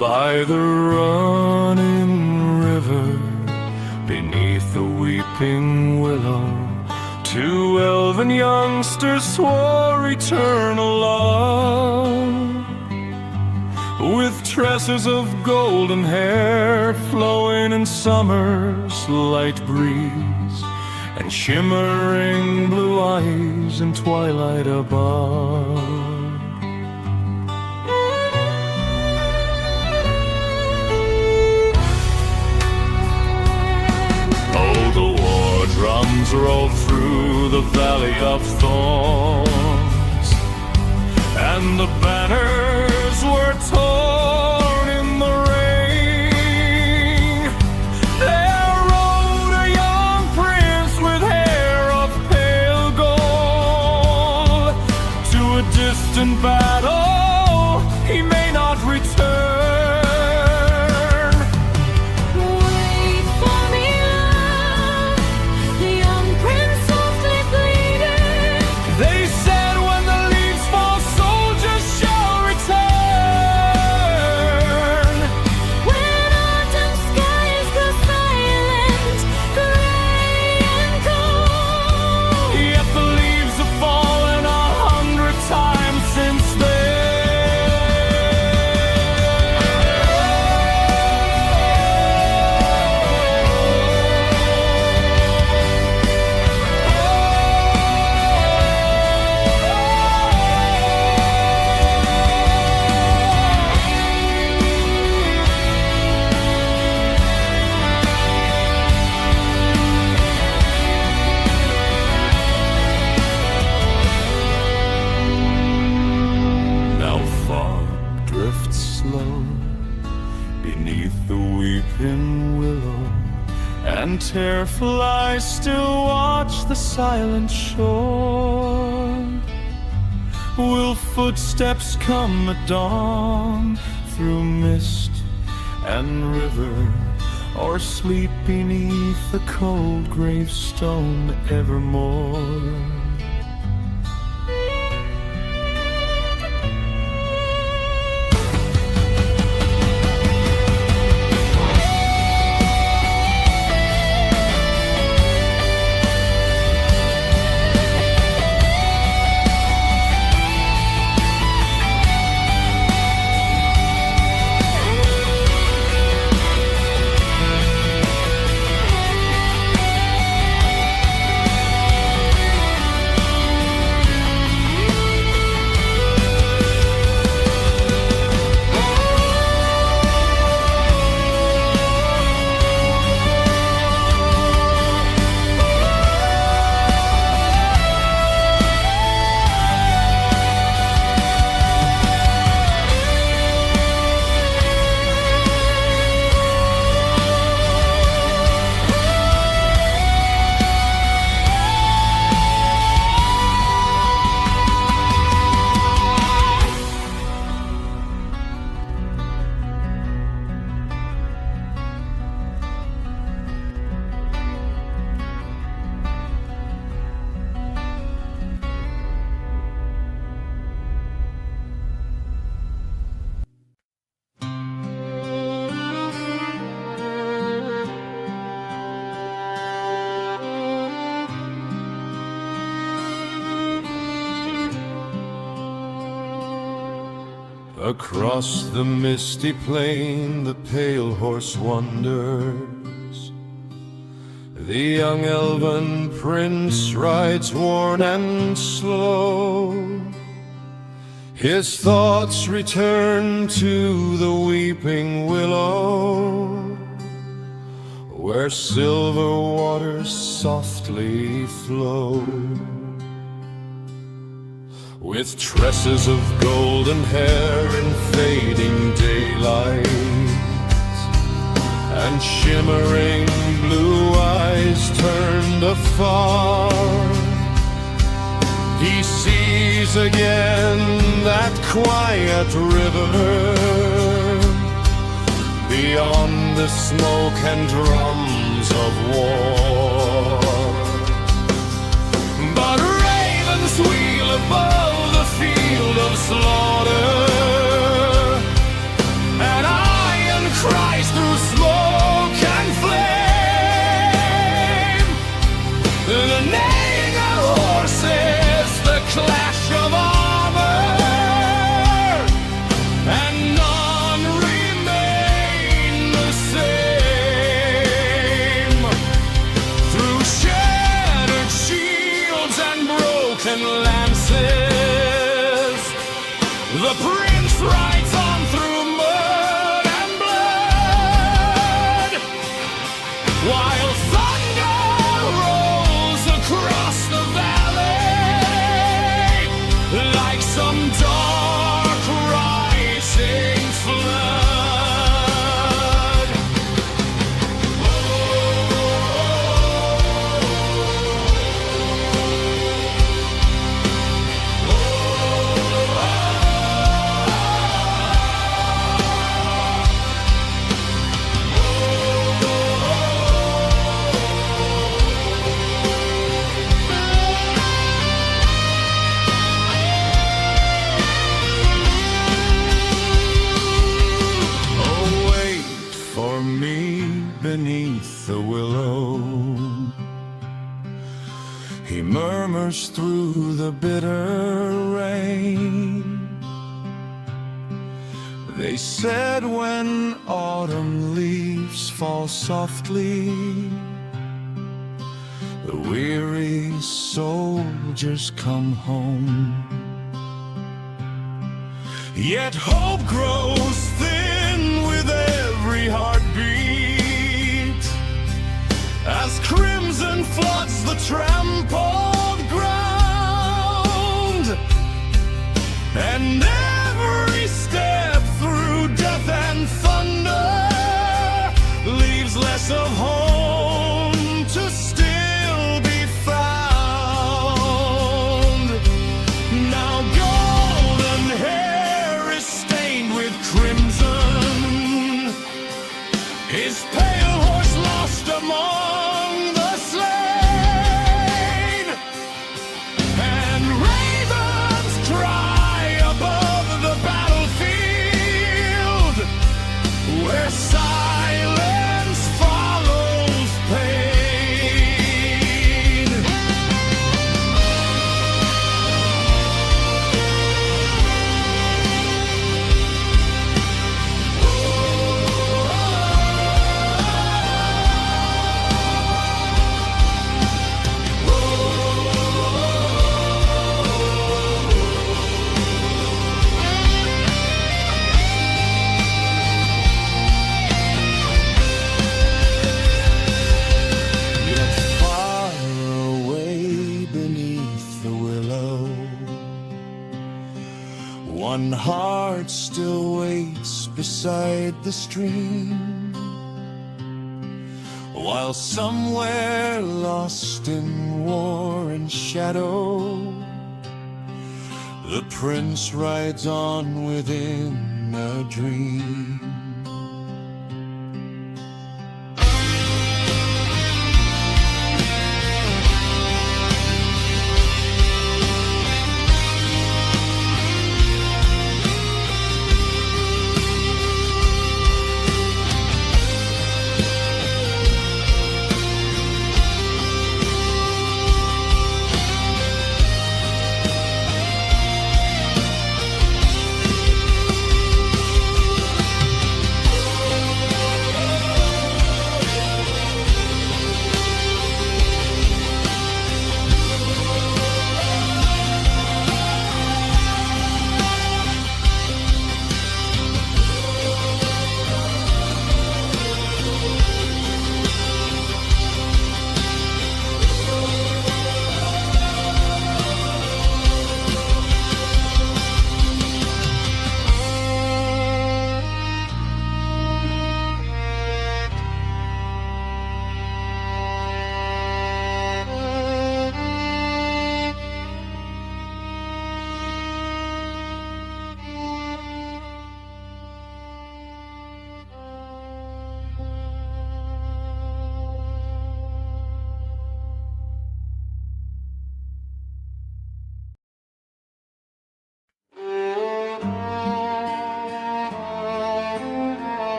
by the running river, beneath the weeping willow, two elven youngsters swore eternal love. With tresses of golden hair flowing in summer's light breeze, and shimmering blue eyes in twilight above. Drums rolled through the valley of thorns, and the banners were torn in the rain. There rode a young prince with hair of pale gold. To a distant battle he may not return. Beneath the weeping willow, and tearful eyes still watch the silent shore. Will footsteps come at dawn through mist and river, or sleep beneath the cold gravestone evermore? Across the misty plain the pale horse wanders. The young elven prince rides worn and slow. His thoughts return to the weeping willow, where silver waters softly flow. With tresses of golden hair in fading daylight, and shimmering blue eyes turned afar, he sees again that quiet river, beyond the smoke and drums of war. But ravens wheel above the field of slaughter, and The prince rides on through mud and blood, while thunder rolls across the valley like some dark rising flood. Beneath the willow, he murmurs through the bitter rain. They said when autumn leaves fall softly, the weary soldiers come home. Yet hope grows thin with every heartbeat, as crimson floods the trampled ground, and every step through death and thunder leaves less of home to still be found. Now golden hair is stained with crimson, his pale horse lost among silence follows pain. One heart still waits beside the stream, while somewhere lost in war and shadow, the prince rides on within a dream.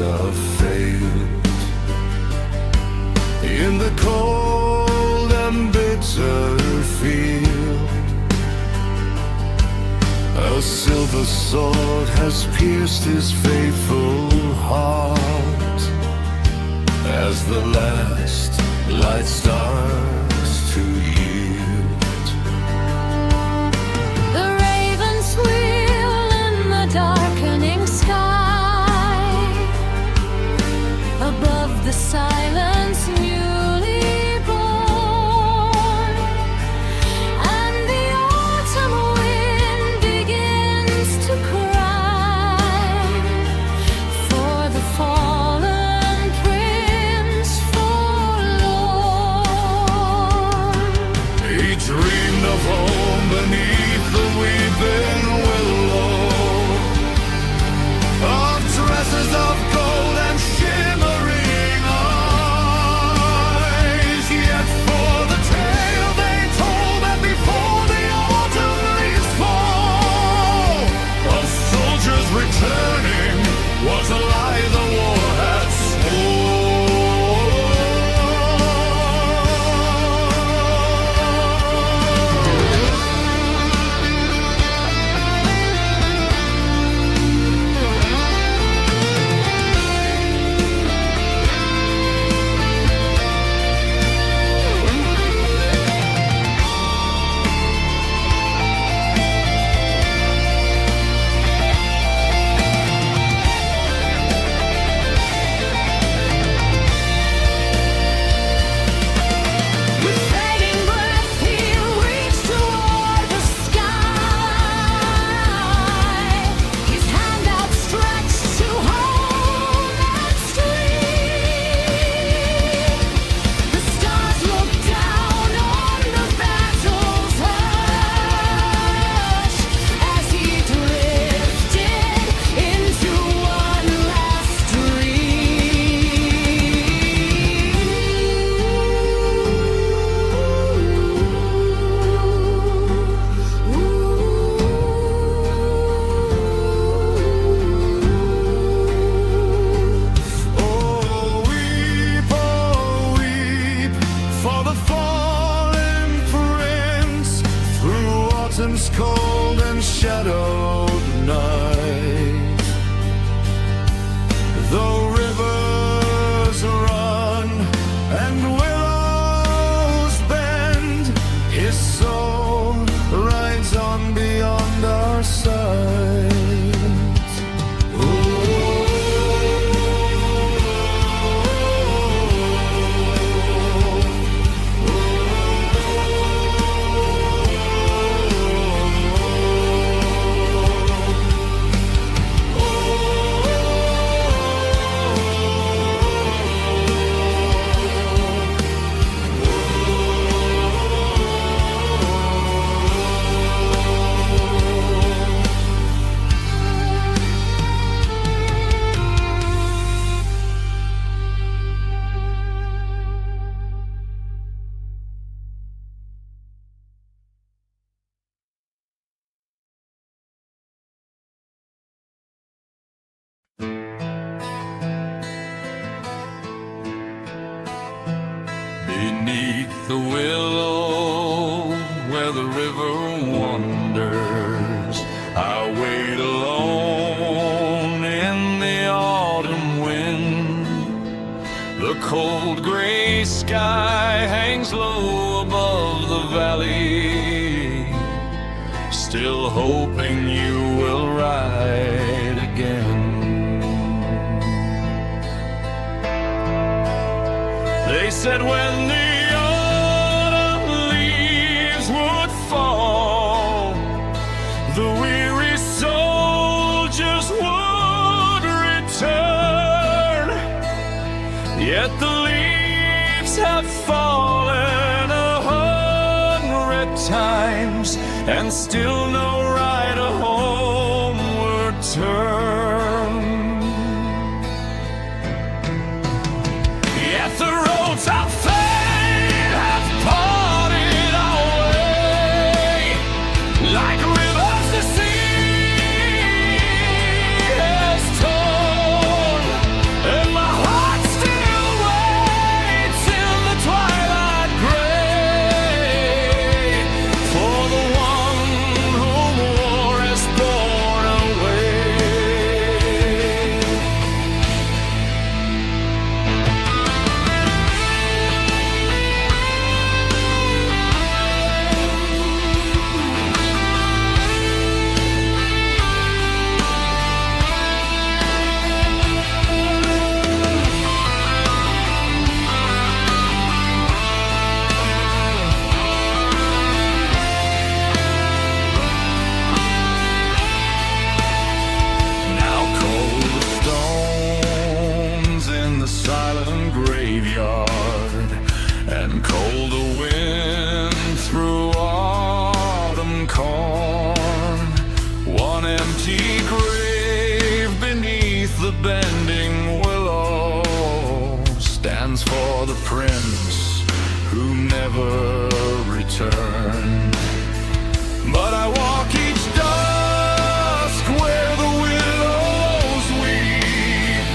of fate. In the cold and bitter field, a silver sword has pierced his faithful heart as the last light starts to yield. The ravens wheel in the darkening sky, above the silence newly born, and the autumn wind begins to cry for the fallen prince forlorn. He dreamed of home beneath the weeping willow, of dresses of gold and shimmering eyes. Yet for the tale they told that before the autumn leaves fall, of soldiers returning was a lie the war had With fading breath he reached toward the sky, his hand outstretched to hold that stream. The stars looked down on the battle's hush as he drifted into one last Oh, weep for the fallen prince through autumn's cold and shadowed night. Though rivers run and willows bend, his soul rides on beyond our sight. Beneath the willow where the river wanders, I wait alone in the autumn wind. The cold gray sky hangs low above the valley, still hoping you will ride again. They said when the autumn leaves would fall, the weary soldiers would return. Yet the leaves have fallen 100 times, and still no rider homeward turn. Yet the roads of fate have parted our way, like rivers the sea has torn. silent graveyard, and cold a wind through autumn corn. One empty grave beneath the bending willow stands for the prince who never returned. But I walk each dusk where the willows weep,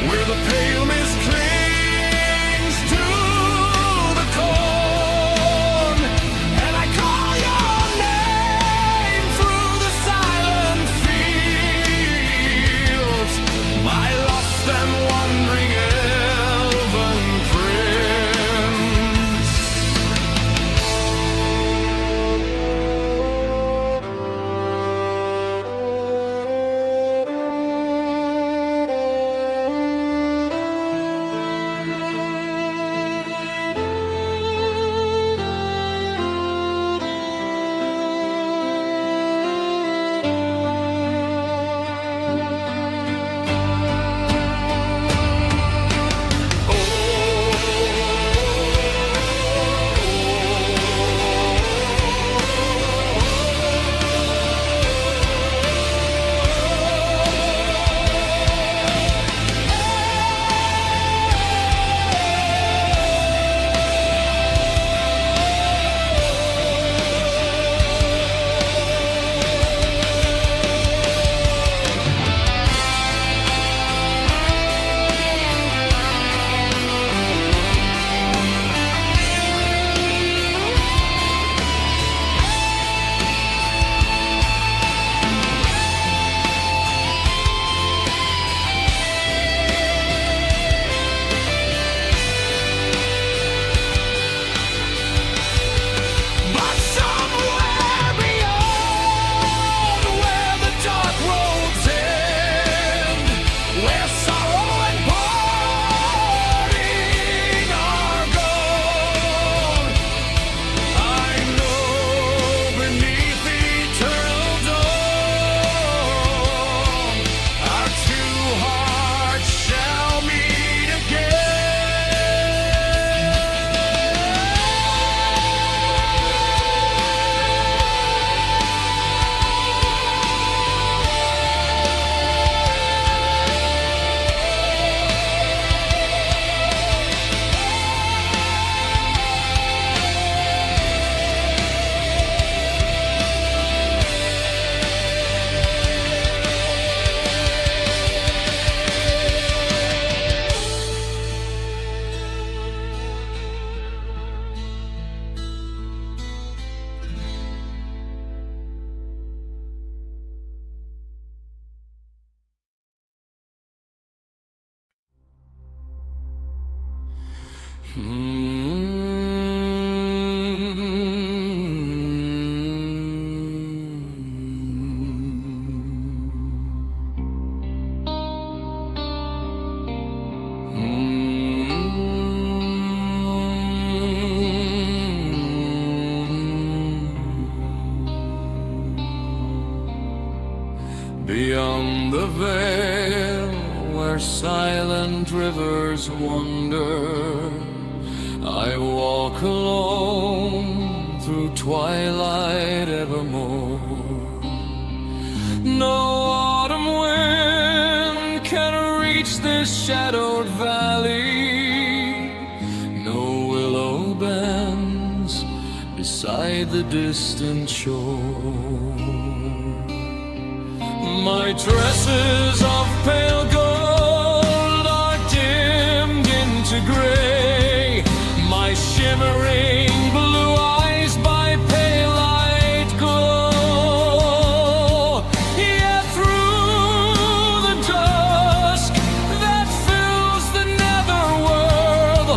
where the pale mist clings to the corn, and I call your name through the silent fields, my lost and wandering elven prince. But somewhere beyond, where the dark roads end, where sorrow and parting are gone, I know beneath the eternal dawn, our two hearts shall meet again. Beyond the veil, where silent rivers wander, I walk alone through twilight evermore. No autumn wind can reach this shadowed valley, no willow bends beside the distant shore. My tresses of pale gold are dimmed into gray, my shimmering blue eyes by pale light glow. Yet through the dusk that fills the netherworld,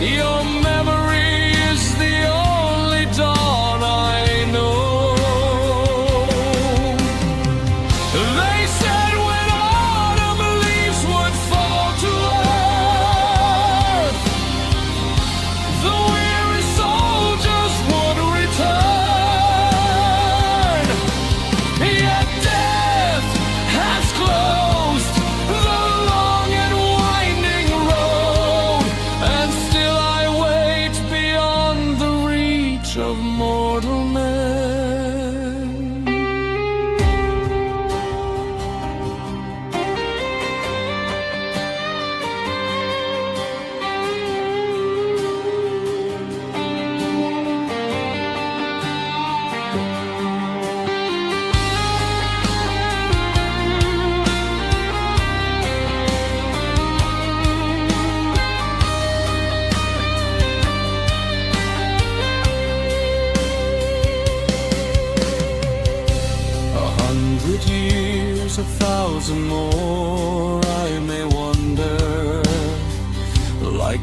your memory is the only dawn I know. They said when autumn leaves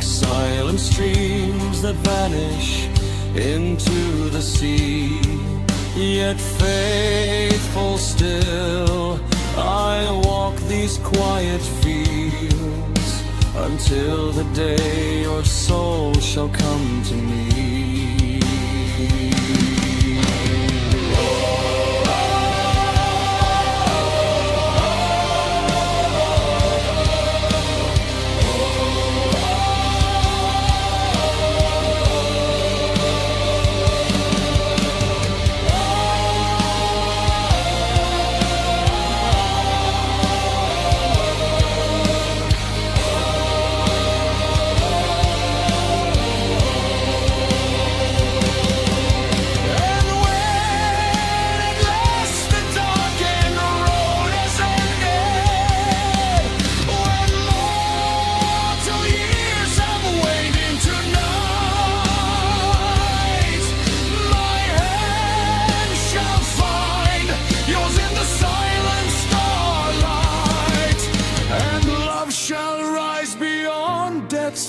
silent streams that vanish into the sea. Yet faithful still, I walk these quiet fields until the day your soul shall come to me.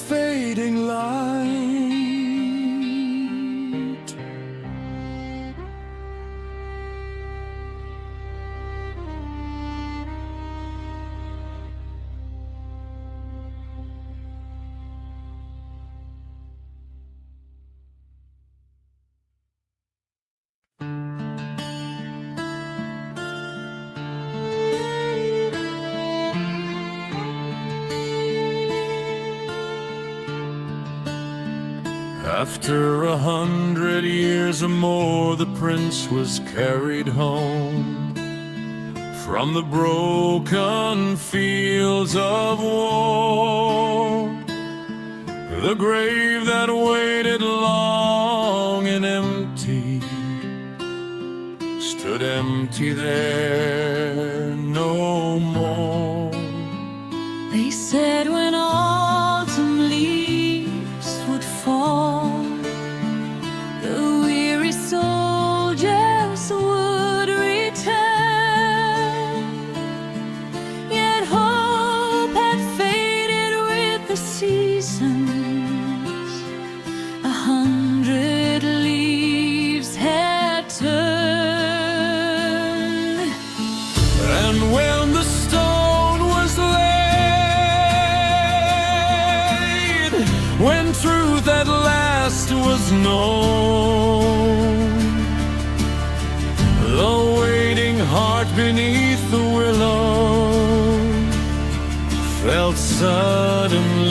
Fading light. After 100 years or more, the prince was carried home from the broken fields of war. The grave that waited long and empty stood empty there no more. They said when autumn leaves would fall, the weary soldiers would return. Yet hope had faded with the seasons. 100 leaves had turned. And when the stone was laid, when truth at last was known, the waiting heart beneath the willow felt suddenly